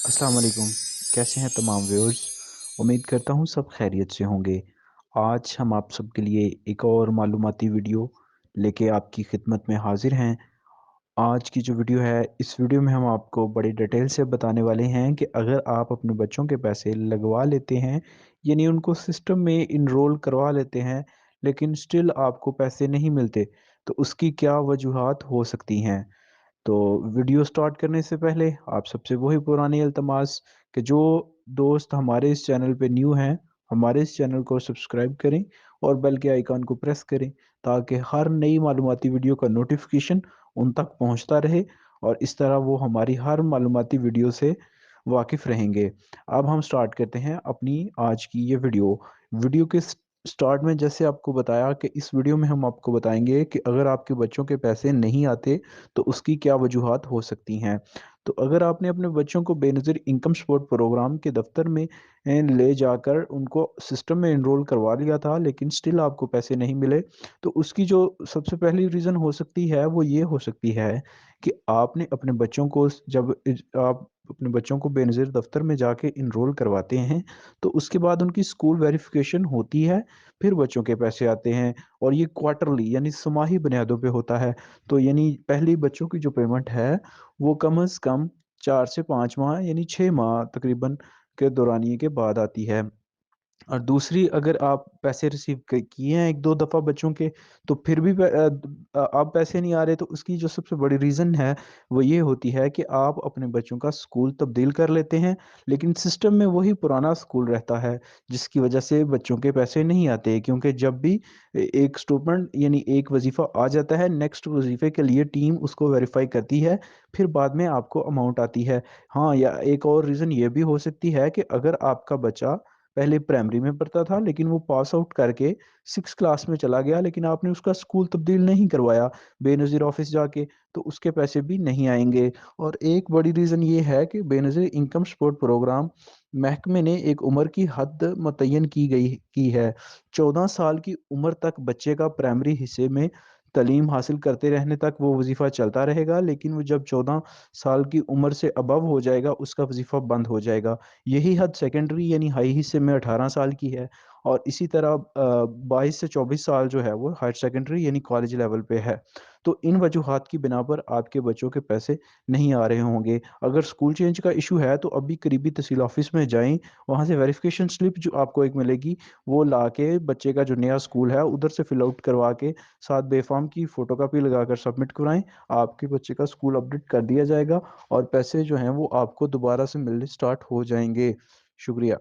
अस्सलाम वालेकुम। कैसे हैं तमाम व्यूअर्स। उम्मीद करता हूँ सब खैरियत से होंगे। आज हम आप सब के लिए एक और मालूमाती वीडियो लेके आपकी खिदमत में हाजिर हैं। आज की जो वीडियो है, इस वीडियो में हम आपको बड़ी डिटेल से बताने वाले हैं कि अगर आप अपने बच्चों के पैसे लगवा लेते हैं, यानी उनको सिस्टम में इनरोल करवा लेते हैं, लेकिन स्टिल आपको पैसे नहीं मिलते, तो उसकी क्या वजूहात हो सकती हैं। तो वीडियो स्टार्ट करने से पहले आप सबसे वही पुरानी इल्तमास कि जो दोस्त हमारे इस चैनल पे न्यू हैं, हमारे इस चैनल को सब्सक्राइब करें और बेल के आइकन को प्रेस करें, ताकि हर नई मालूमाती वीडियो का नोटिफिकेशन उन तक पहुंचता रहे और इस तरह वो हमारी हर मालूमाती वीडियो से वाकिफ़ रहेंगे। अब हम स्टार्ट करते हैं अपनी आज की ये वीडियो। वीडियो के स्टार्ट में जैसे आपको बताया कि इस वीडियो में हम आपको बताएंगे कि अगर आपके बच्चों के पैसे नहीं आते तो उसकी क्या वजूहात हो सकती हैं। तो अगर आपने अपने बच्चों को बेनज़ीर इनकम सपोर्ट प्रोग्राम के दफ्तर में ले जाकर उनको सिस्टम में एनरोल करवा लिया था, लेकिन स्टिल आपको पैसे नहीं मिले, तो उसकी जो सबसे पहली रीज़न हो सकती है वो ये हो सकती है कि आपने अपने बच्चों को आप अपने बच्चों को बेनज़ीर दफ्तर में जाके एनरोल करवाते हैं, तो उसके बाद उनकी स्कूल वेरिफिकेशन होती है, फिर बच्चों के पैसे आते हैं और ये क्वार्टरली यानी छमाही बुनियादों पे होता है। तो यानी पहली बच्चों की जो पेमेंट है, वो कम से कम 4 से 5 माह यानी 6 माह तकरीबन के दौरानिए के बाद आती है। और दूसरी, अगर आप पैसे रिसीव किए हैं 1-2 दफ़ा बच्चों के, तो फिर भी अब पैसे नहीं आ रहे, तो उसकी जो सबसे बड़ी रीज़न है वो ये होती है कि आप अपने बच्चों का स्कूल तब्दील कर लेते हैं, लेकिन सिस्टम में वही पुराना स्कूल रहता है, जिसकी वजह से बच्चों के पैसे नहीं आते, क्योंकि जब भी एक स्टूडेंट यानी एक वजीफ़ा आ जाता है, नेक्स्ट वजीफ़े के लिए टीम उसको वेरीफाई करती है, फिर बाद में आपको अमाउंट आती है। हाँ, या एक और रीज़न ये भी हो सकती है कि अगर आपका बच्चा पहले प्राइमरी में पढ़ता था, लेकिन वो पास आउट करके 6 क्लास में चला गया, लेकिन आपने उसका स्कूल तब्दील नहीं करवाया बेनज़ीर ऑफ़िस जाके, तो उसके पैसे भी नहीं आएँगे। और एक बड़ी रीज़न ये है कि बेनज़ीर इनकम सपोर्ट प्रोग्राम महकमे ने एक उम्र की हद मुतय्यन की है। 14 साल की उम्र तक बच्चे का प्राइमरी हिस्से में तालीम हासिल करते रहने तक वो वज़ीफ़ा चलता रहेगा, लेकिन वो जब 14 साल की उम्र से अबव हो जाएगा, उसका वज़ीफ़ा बंद हो जाएगा। यही हद सेकेंडरी यानी हाई हिस्से में 18 साल की है, और इसी तरह 22 से 24 साल जो है वो हायर सेकेंडरी यानी कॉलेज लेवल पे है। तो इन वजूहात की बिना पर आपके बच्चों के पैसे नहीं आ रहे होंगे। अगर स्कूल चेंज का इशू है तो अभी करीबी तहसील ऑफिस में जाएँ, वहाँ से वेरिफिकेशन स्लिप जो आपको एक मिलेगी, वो लाके बच्चे का जो नया स्कूल है उधर से फिल आउट करवा के साथ बेफ़ार्म की फ़ोटोकॉपी लगाकर सबमिट करवाएँ। आपके बच्चे का स्कूल अपडेट कर दिया जाएगा और पैसे जो हैं वो आपको दोबारा से मिलने स्टार्ट हो जाएँगे। शुक्रिया।